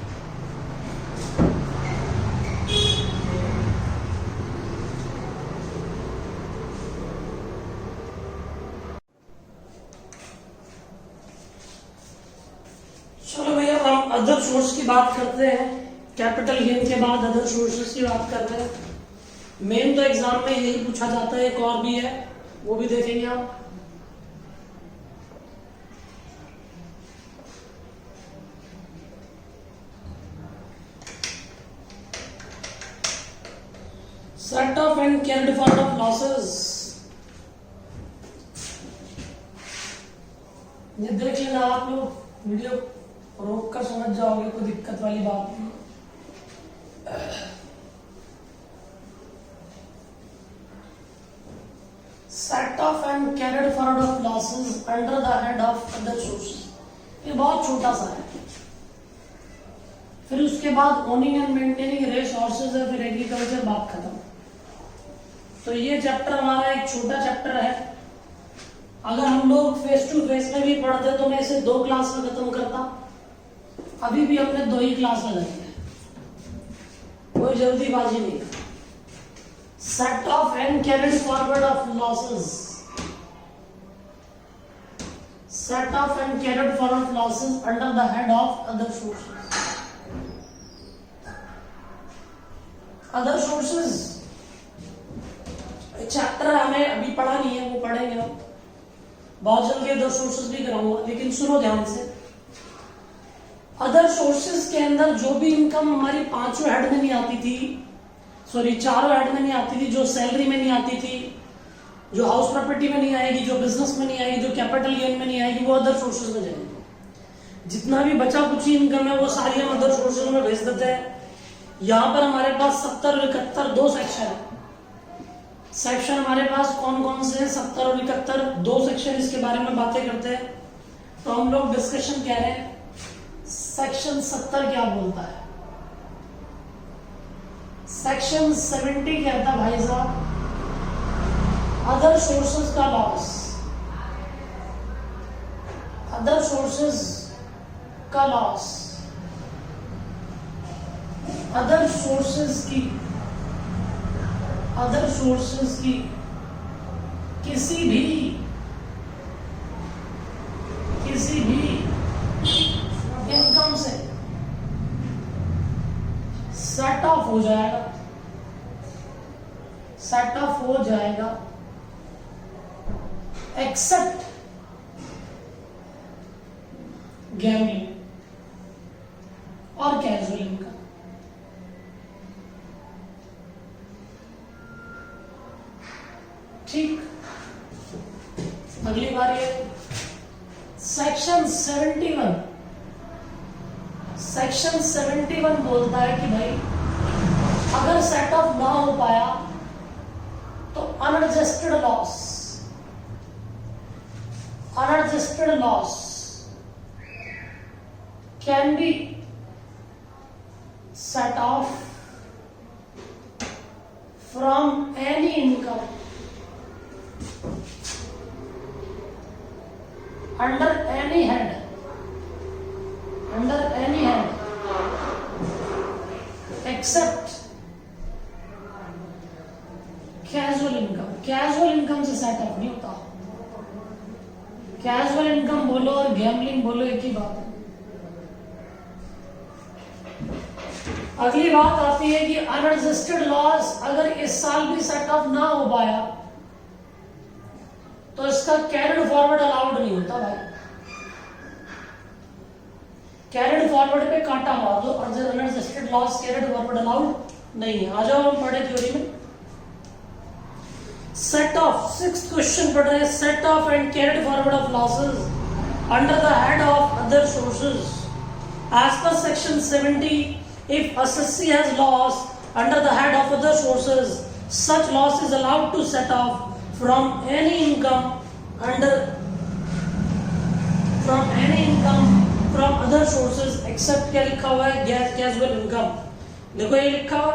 चलो भैया, हम अदर सोर्स की बात करते हैं। कैपिटल गेन के बाद अदर सोर्सेस की बात कर रहे हैं। मेन तो एग्जाम में यही पूछा जाता है, एक और भी है, वो भी देखेंगे आप। Set off and carried forward of losses, ये देख लेना आप लोग, वीडियो रोक कर समझ जाओगे, कोई दिक्कत वाली बात नहीं। Set off and carried forward of losses under the head of other source, ये बहुत छोटा सा है, फिर उसके बाद ओनिंग एंड मेंटेनिंग रिसोर्सेज है, फिर एग्रीकल्चर, बात खत्म। तो ये चैप्टर हमारा एक छोटा चैप्टर है। अगर हम लोग फेस टू फेस में भी पढ़ते तो मैं इसे 2 क्लास में खत्म करता। अभी भी हमने 2 ही क्लास लगाई है, कोई जल्दीबाजी नहीं। Set off and carried forward of losses, set off and carried forward losses under the head of other sources. Other sources chapter हमें अभी पढ़ा नहीं है, वो पढ़ेंगे हम बहुत जल्दी। अदर सोर्सेज भी कराऊंगा, लेकिन सुनो ध्यान से। अदर सोर्सेज के अंदर जो भी इनकम हमारी 5 हेड में नहीं आती थी, सॉरी 4 हेड में नहीं आती थी, जो सैलरी में नहीं आती थी, जो हाउस प्रॉपर्टी में नहीं आएगी, जो बिजनेस में नहीं आएगी, जो कैपिटल गेन में नहीं आएगी, वो अदर सोर्सेज में जाएगी। जितना भी बचा कुछ इनकम है वो सारी हम अदर सोर्सेज में भेज देते हैं। यहां पर हमारे पास 70 और 71 2 सेक्शन है। सेक्शन हमारे पास कौन कौन से हैं? 70 और 71, 2 सेक्शन, इसके बारे में बातें करते हैं। तो हम लोग डिस्कशन कह रहे हैं, सेक्शन 70 क्या बोलता है, सेक्शन 70 कहता है भाई साहब अदर सोर्सेज का लॉस, अदर सोर्सेज का लॉस, अदर सोर्सेज की, अदर सोर्सेज की किसी भी इनकम से सेट ऑफ हो जाएगा, सेट ऑफ हो जाएगा एक्सेप्ट गैम्बलिंग और कैजुअल इनकम। ठीक, अगली बार ये सेक्शन 71, सेक्शन 71 बोलता है कि भाई अगर सेट ऑफ ना हो पाया तो unadjusted loss, unadjusted loss can be set off from any income under any head, except casual income। casual income से सेट ऑफ नहीं होता। कैजुअल इनकम बोलो और गैम्बलिंग बोलो एक ही बात है। अगली बात आती है कि अनएडजस्टेड लॉस अगर इस साल भी सेट ऑफ ना हो पाया तो इसका कैरिड फॉरवर्ड अलाउड नहीं होता भाई। कैरिड फॉरवर्ड पे कांटा मार दो, और unadjusted loss carried forward allowed नहीं है। आ जाओ हम पढ़े थ्योरी में। सेट ऑफ, 6th क्वेश्चन पढ़ रहे हैं, set off and carried forward of losses under the head of other sources as per section 70। If assessee has loss under the head of other sources, such loss is allowed to set off from any income from other sources except क्या लिखा हुआ है, casual income. देखो ये लिखा हुआ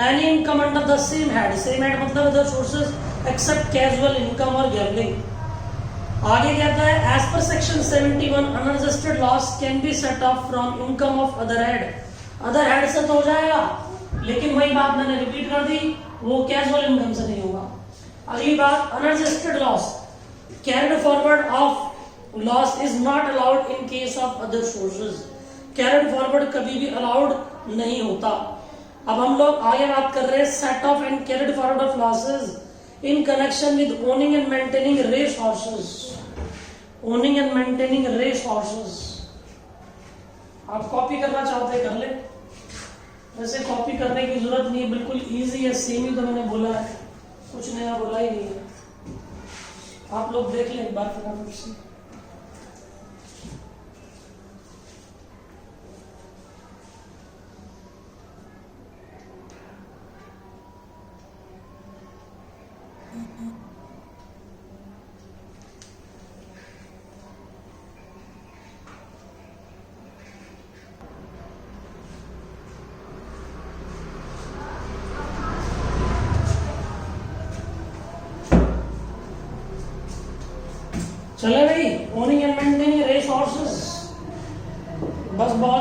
any income under the same head, same head मतलब other sources except casual income और गैम्बलिंग। आगे कहता है as per section 71 unadjusted loss can be set off from income of other head. Other head से तो हो जाएगा, लेकिन वही बात मैंने रिपीट कर दी, वो कैजुअल इनकम से नहीं होगा। अगली बात, unadjusted loss carried forward of loss is not allowed in case of other sources. Carried forward कभी भी अलाउड नहीं होता। अब हम लोग आगे बात कर रहे हैं set off and carried forward of losses in connection with owning and maintaining resources. Owning and maintaining resources आप कॉपी करना चाहते कर ले, वैसे कॉपी करने की जरूरत नहीं है, बिल्कुल इजी है, सेम ही तो मैंने बोला है, कुछ नया बोला ही नहीं है। आप लोग देख लें एक बार फटाफट से।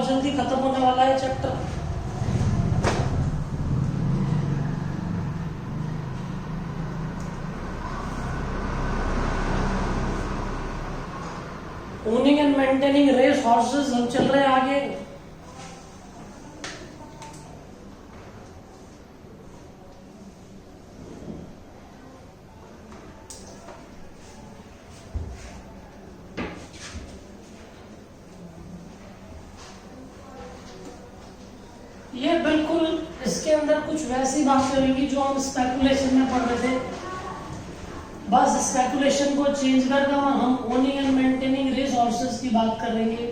बहुत जल्दी खत्म होने वाला है chapter. Owning and maintaining race horses, हम चल रहे हैं आगे। ये बिल्कुल इसके अंदर कुछ वैसी बातें होंगी जो हम स्पेकुलेशन में पढ़ रहे थे, बस स्पेकुलेशन को चेंज करके हम owning and maintaining race horses की बात करेंगे।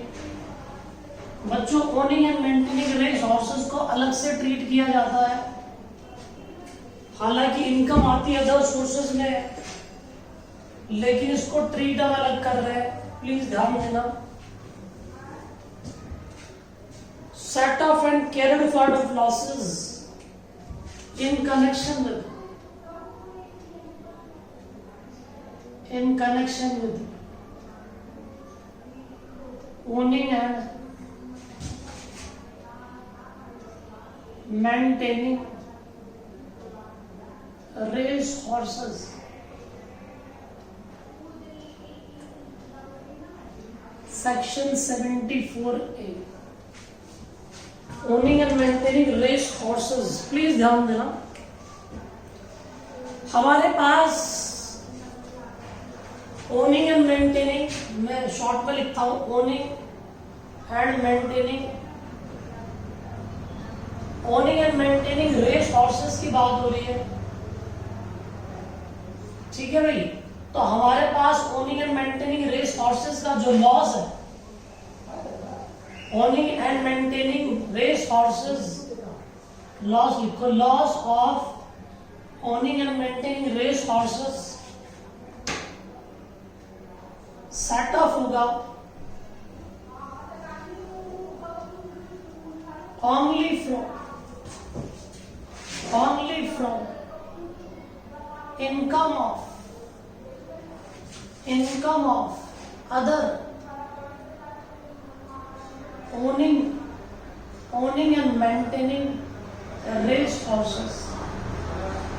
बच्चों, owning and maintaining race horses को अलग से ट्रीट किया जाता है, हालांकि इनकम आती है अदर सोर्सेस में, लेकिन इसको ट्रीट हम अलग कर रहे हैं, प्लीज ध्यान देना। Set off and carried forward of losses in connection with owning and maintaining race horses. Section 74A, owning and maintaining race horses, please ध्यान देना। हमारे पास ओनिंग एंड मेंटेनिंग, मैं शॉर्ट में लिखता हूं, owning and maintaining race horses की बात हो रही है, ठीक है भाई। तो हमारे पास owning and maintaining race horses का जो लॉस है, owning and maintaining race horses loss लिखो, loss of owning and maintaining race horses set off होगा only from income of other owning and maintaining race horses।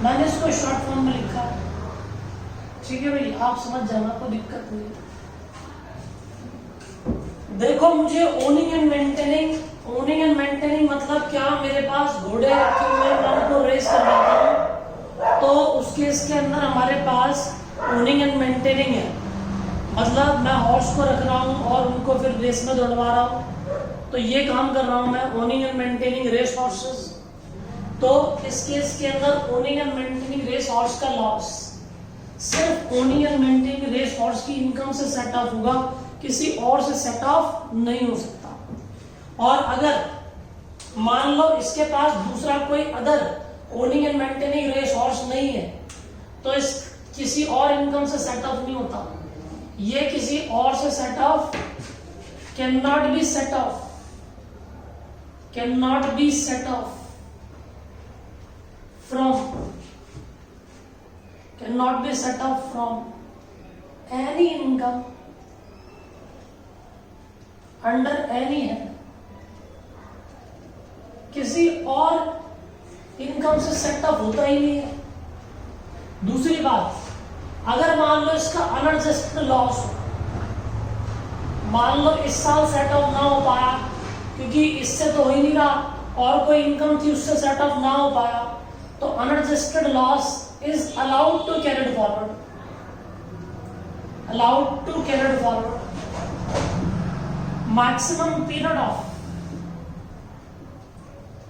मैंने इसको short form में लिखा, ठीक है भाई, आप समझ जाना, कोई दिक्कत नहीं। देखो, मुझे ओनिंग एंड मेंटेनिंग मतलब क्या, मेरे पास घोड़े रखे हुए हैं, मैं उनको रेस करवाता हूँ, तो उस केस के अंदर हमारे पास ओनिंग एंड मेंटेनिंग है, मतलब मैं हॉर्स को रख रहा हूँ और उनको फिर रेस में दौड़वा रहा हूँ, तो ये काम कर रहा हूँ मैं, owning and maintaining race horses. तो इस केस के अंदर owning and maintaining race horse का लॉस सिर्फ owning and maintaining race horse की इनकम से सेट ऑफ होगा, किसी और से सेट ऑफ नहीं हो सकता। और अगर मान लो इसके पास दूसरा कोई other owning and maintaining race horse नहीं है, तो इस किसी और इनकम से सेट ऑफ नहीं होता, ये किसी और से set of can not be set of from any income under any head, किसी और इनकम से सेट ऑफ होता ही नहीं है। दूसरी बात, अगर मान लो इसका अनएडजस्टेड लॉस हो, मान लो इस साल सेट ऑफ ना हो पाया क्योंकि इससे तो हो ही नहीं रहा, और कोई इनकम थी उससे सेट ऑफ ना हो पाया, तो unadjusted loss is allowed to carried forward,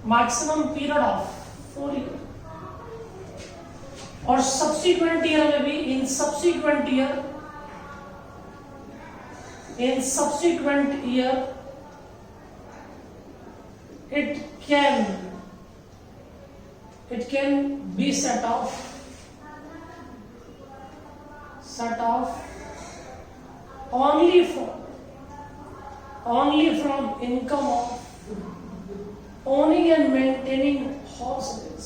maximum period of 4 years, और subsequent year में भी, in subsequent year it can be set off only from income of owning and maintaining horses।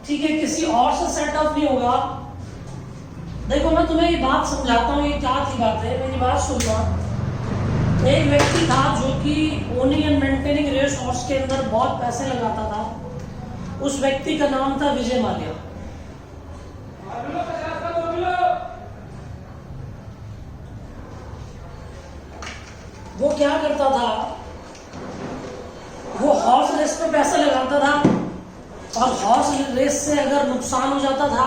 ठीक है, किसी और से सेट ऑफ नहीं होगा, देखो मैं तुम्हें ये बात समझाता हूँ, ये क्या थी बात है, मेरी बात सुनना। एक व्यक्ति था जो कि owning and maintaining race horse के अंदर बहुत पैसे लगाता था। उस व्यक्ति का नाम था विजय माल्या। वो क्या करता था, वो हॉर्स रेस पे पैसा लगाता था और हॉर्स रेस से अगर नुकसान हो जाता था,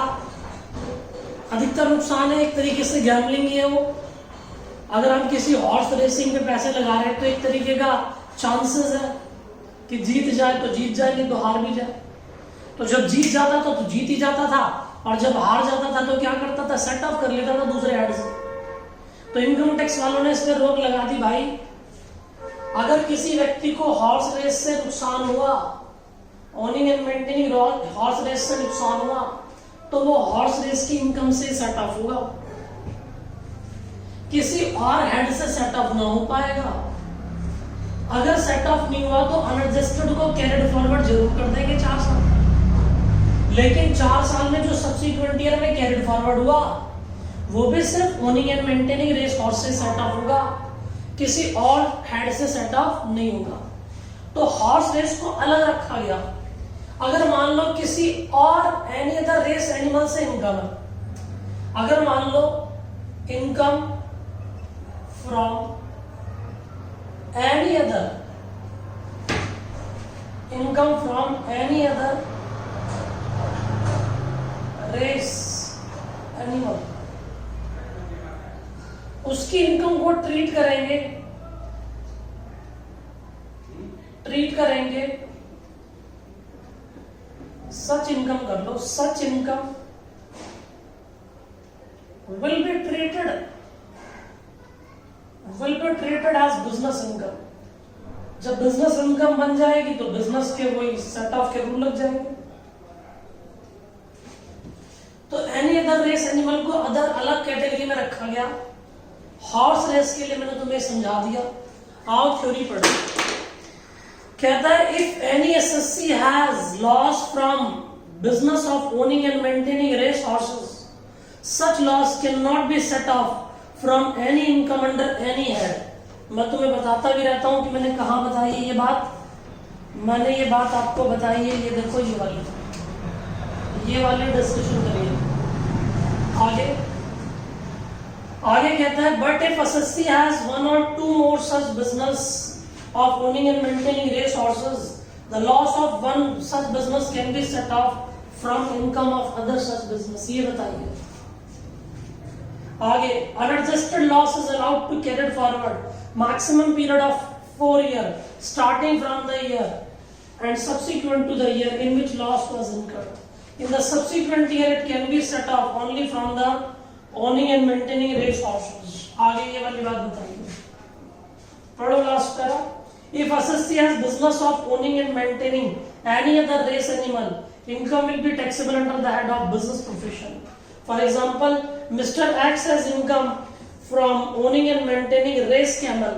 अधिकतर नुकसान है, एक तरीके से गैम्बलिंग ही है वो। अगर हम किसी हॉर्स रेसिंग पे पैसे लगा रहे हैं तो एक तरीके का चांसेस है कि जीत जाए तो जीत जाए, नहीं तो हार भी जाए। तो जब जीत जाता था तो जीत ही जाता था, और जब हार जाता था तो क्या करता था, सेट ऑफ कर लेता था दूसरे ऐड से। तो इनकम टैक्स वालों ने इस पर रोक लगा दी, भाई अगर किसी व्यक्ति को हॉर्स रेस से नुकसान हुआ, owning and maintaining horse race से नुकसान हुआ, तो वो हॉर्स रेस की इनकम से सेट ऑफ होगा, किसी और हेड से सेट ऑफ ना हो पाएगा। अगर सेट ऑफ नहीं हुआ तो अनएडजस्टेड को कैरिड फॉरवर्ड जरूर कर देंगे 4 साल, लेकिन 4 साल में जो सब्सिक्वेंट ईयर में कैरिड फॉरवर्ड हुआ वो भी सिर्फ owning and maintaining race horse से सेट ऑफ होगा, किसी और हेड से सेट ऑफ नहीं होगा। तो हॉर्स रेस को अलग रखा गया। अगर मान लो किसी और एनी अदर रेस एनिमल से इनकम है, अगर मान लो income from any other race animal, उसकी इनकम को ट्रीट करेंगे सच इनकम कर लो, such income will be treated as business income. जब बिजनेस इनकम बन जाएगी तो बिजनेस के वही सेट ऑफ के रूल लग जाएंगे। तो एनी अदर रेस एनिमल को अदर अलग कैटेगरी में रखा गया। हॉर्स रेस के लिए मैंने तुम्हें समझा दिया। आओ थ्योरी पढ़ो। कहता है if any assessee has loss from business of owning and maintaining race horses, such loss can not be set off from any income under any head. मैं तुम्हें बताता भी रहता हूं कि मैंने कहां बताई है ये बात। मैंने ये बात आपको बताई है, ये देखो ये वाली डिस्कशन करिए। आगे कहता है but if SSC has 1 or 2 more such business of owning and maintaining race horses, the loss of one such business can be set off from income of other such business। ये बताइए आगे। unadjusted loss is allowed to carry forward maximum period of 4 years starting from the year and subsequent to the year in which loss was incurred. In the subsequent year it can be set off only from the owning and maintaining race horses। आगे ये वाली बात बताइए, पढ़ो last para. If SSC has business of owning and maintaining any other race animal, income will be taxable under the head of business profession. For example, Mr. X has income from owning and maintaining race camel.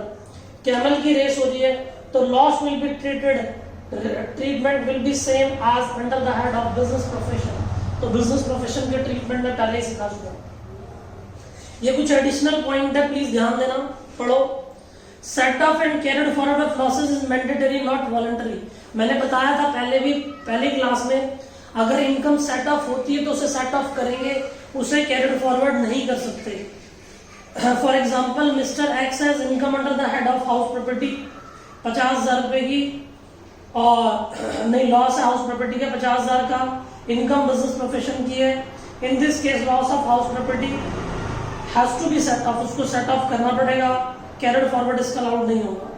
Camel की race हो रही है तो loss will be treatment will be same as under the head of business profession। तो business profession के treatment में पहले ही सिखा चुका। ये कुछ एडिशनल पॉइंट है, प्लीज ध्यान देना, पढ़ो। Set off and carried forward of losses is mandatory not voluntary. मैंने बताया था पहले क्लास में, अगर इनकम सेट ऑफ होती है तो उसे सेट ऑफ करेंगे, उसे कैरिड फॉरवर्ड नहीं कर सकते। For example mister X has income under the head of house property 50,000 रुपए की, और नहीं लॉस है हाउस प्रॉपर्टी का 50,000 का, इनकम बिजनेस प्रोफेशन की है। In this case loss of house property has to be set off, उसको सेट ऑफ करना पड़ेगा, कैरिड फॉरवर्ड इसका अलाउड नहीं होगा।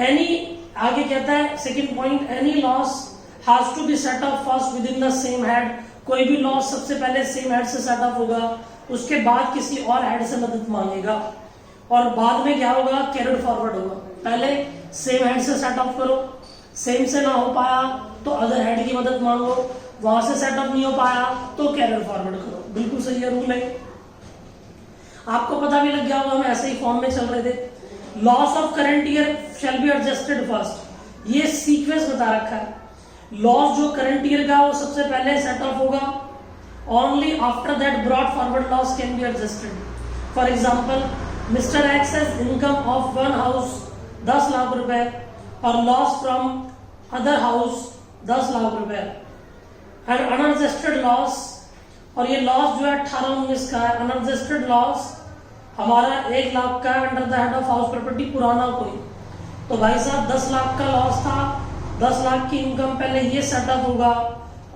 एनी आगे कहता है second point, any loss has to be set off first within the same head. कोई भी लॉस सबसे पहले सेम हेड से सेट ऑफ होगा, उसके बाद किसी और हेड से मदद मांगेगा, और बाद में क्या होगा, कैरिड फॉरवर्ड होगा। पहले सेम हेड से सेट ऑफ करो, सेम से ना हो पाया तो अदर हेड की मदद मांगो, वहां से सेट ऑफ नहीं हो पाया तो कैरिड फॉरवर्ड करो। बिल्कुल सही है, रूल है, आपको पता भी लग गया होगा, हम ऐसे ही फॉर्म में चल रहे थे। Loss of current year shall be adjusted first, ये सीक्वेंस बता रखा है। लॉस जो करंट ईयर का वो सबसे पहले सेट ऑफ होगा, only after that brought forward loss can be adjusted. For example, Mr. X has income of one house 10 lakh रुपए और loss from other house 10 lakh रुपए and unadjusted loss, और ये लॉस जो है 18-19 का है। अनएडजस्टेड लॉस हमारा 1 लाख का under the head of house property पुराना कोई, तो भाई साहब 10 लाख का लॉस था, 10 लाख की इनकम पहले ये सेटअप होगा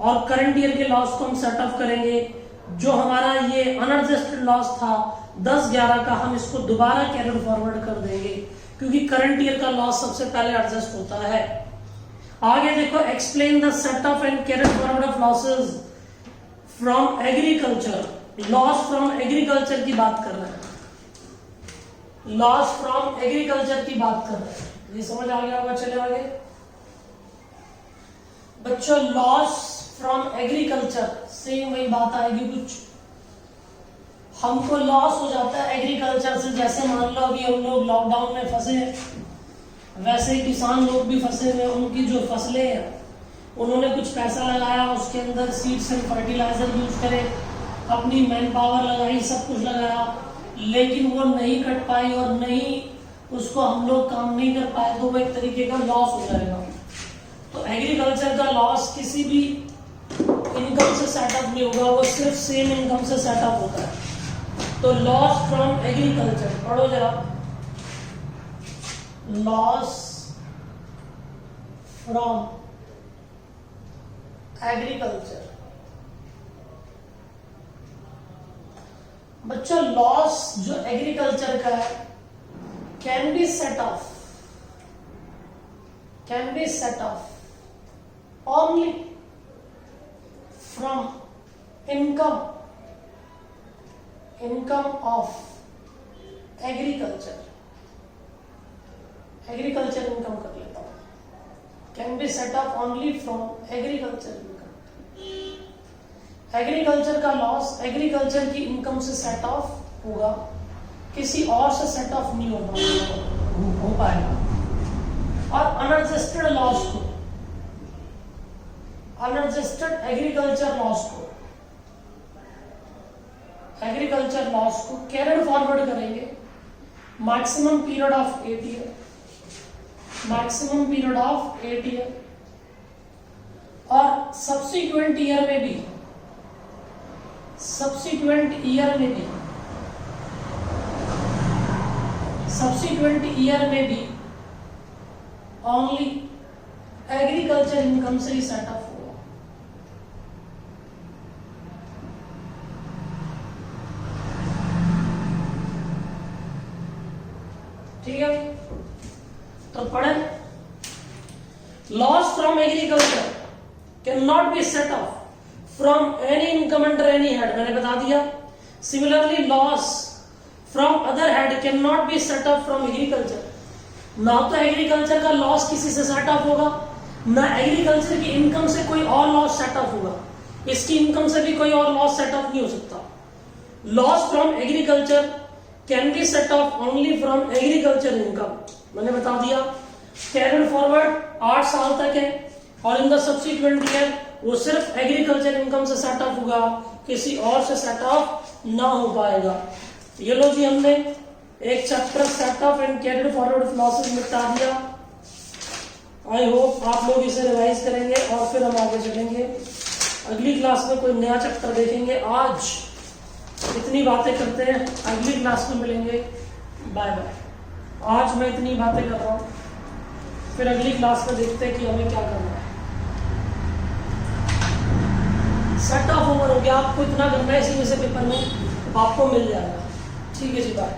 और करंट ईयर के लॉस को हम सेटअप करेंगे। जो हमारा ये अनएडजस्टेड लॉस था 10-11 का, हम इसको दोबारा कैरिड फॉरवर्ड कर देंगे क्योंकि करंट ईयर का लॉस सबसे पहले एडजस्ट होता है। आगे देखो, explain the setup and carried forward of losses from agriculture. Loss from agriculture की बात कर रहे हैं, लॉस फ्रॉम एग्रीकल्चर की बात कर रहे हैं। ये समझ आ गया होगा। चले आगे बच्चों, लॉस फ्रॉम एग्रीकल्चर से वही बात आएगी कुछ। हमको लॉस हो जाता है एग्रीकल्चर से, जैसे मान लो अभी हम लोग लॉकडाउन में फंसे हैं, वैसे ही किसान लोग भी फंसे हुए। उनकी जो फसलें हैं उन्होंने कुछ पैसा लगाया, उसके अंदर सीड्स एंड फर्टिलाइजर यूज करे, अपनी मैन पावर लगाई, सब कुछ लगाया, लेकिन वो नहीं कट पाई और नहीं उसको हम लोग काम नहीं कर पाए, तो वो एक तरीके का लॉस हो जाएगा। तो एग्रीकल्चर का लॉस किसी भी इनकम से सेटअप नहीं होगा, वो सिर्फ सेम इनकम से सेटअप होता है। तो लॉस फ्रॉम एग्रीकल्चर पढ़ो जरा, लॉस फ्रॉम एग्रीकल्चर। बच्चों, लॉस जो एग्रीकल्चर का है can be set off only from income of agriculture income कर लेता हूं। Can be set off only from agriculture income. Agriculture का लॉस एग्रीकल्चर की इनकम से सेट ऑफ होगा, किसी और से सेट ऑफ नहीं हो पाएगा। और अनएडजस्टेड लॉस को, अनएडजस्टेड एग्रीकल्चर लॉस को कैरिड फॉरवर्ड करेंगे maximum period of 8 year, maximum period of 8 year, और सब्सिक्वेंट ईयर में भी ओनली एग्रीकल्चर इनकम से ही सेटअप होगा। ठीक है, तो पढ़े, loss from agriculture can not be set off from any income under any head, मैंने बता दिया। Similarly loss from other head can not be set off from agriculture. ना तो एग्रीकल्चर का लॉस किसी से सेट ऑफ होगा, ना एग्रीकल्चर की इनकम से कोई और लॉस सेट ऑफ होगा, इसकी इनकम से भी कोई और लॉस सेट ऑफ नहीं हो सकता। Loss from agriculture can be set off only from agriculture income, मैंने बता दिया। कैरिड फॉरवर्ड 8 साल तक है और इन द सब्सिक्वेंट ईयर वो सिर्फ एग्रीकल्चर इनकम से सेट ऑफ होगा, किसी और से सेट ऑफ ना हो पाएगा। ये लो जी, हमने एक chapter set off and carried forward losses निपटा दिया। आई होप आप लोग इसे रिवाइज करेंगे और फिर हम आगे चलेंगे। अगली क्लास में कोई नया चैप्टर देखेंगे। आज इतनी बातें करते हैं, अगली क्लास में मिलेंगे। Bye bye. आज मैं इतनी बातें कर रहा हूँ, फिर अगली क्लास में देखते हैं कि हमें क्या करना है। सेट ऑफ ओवर हो गया, आपको इतना करना है इसी में से पेपर में आपको मिल जाएगा। ठीक है जी, बाय।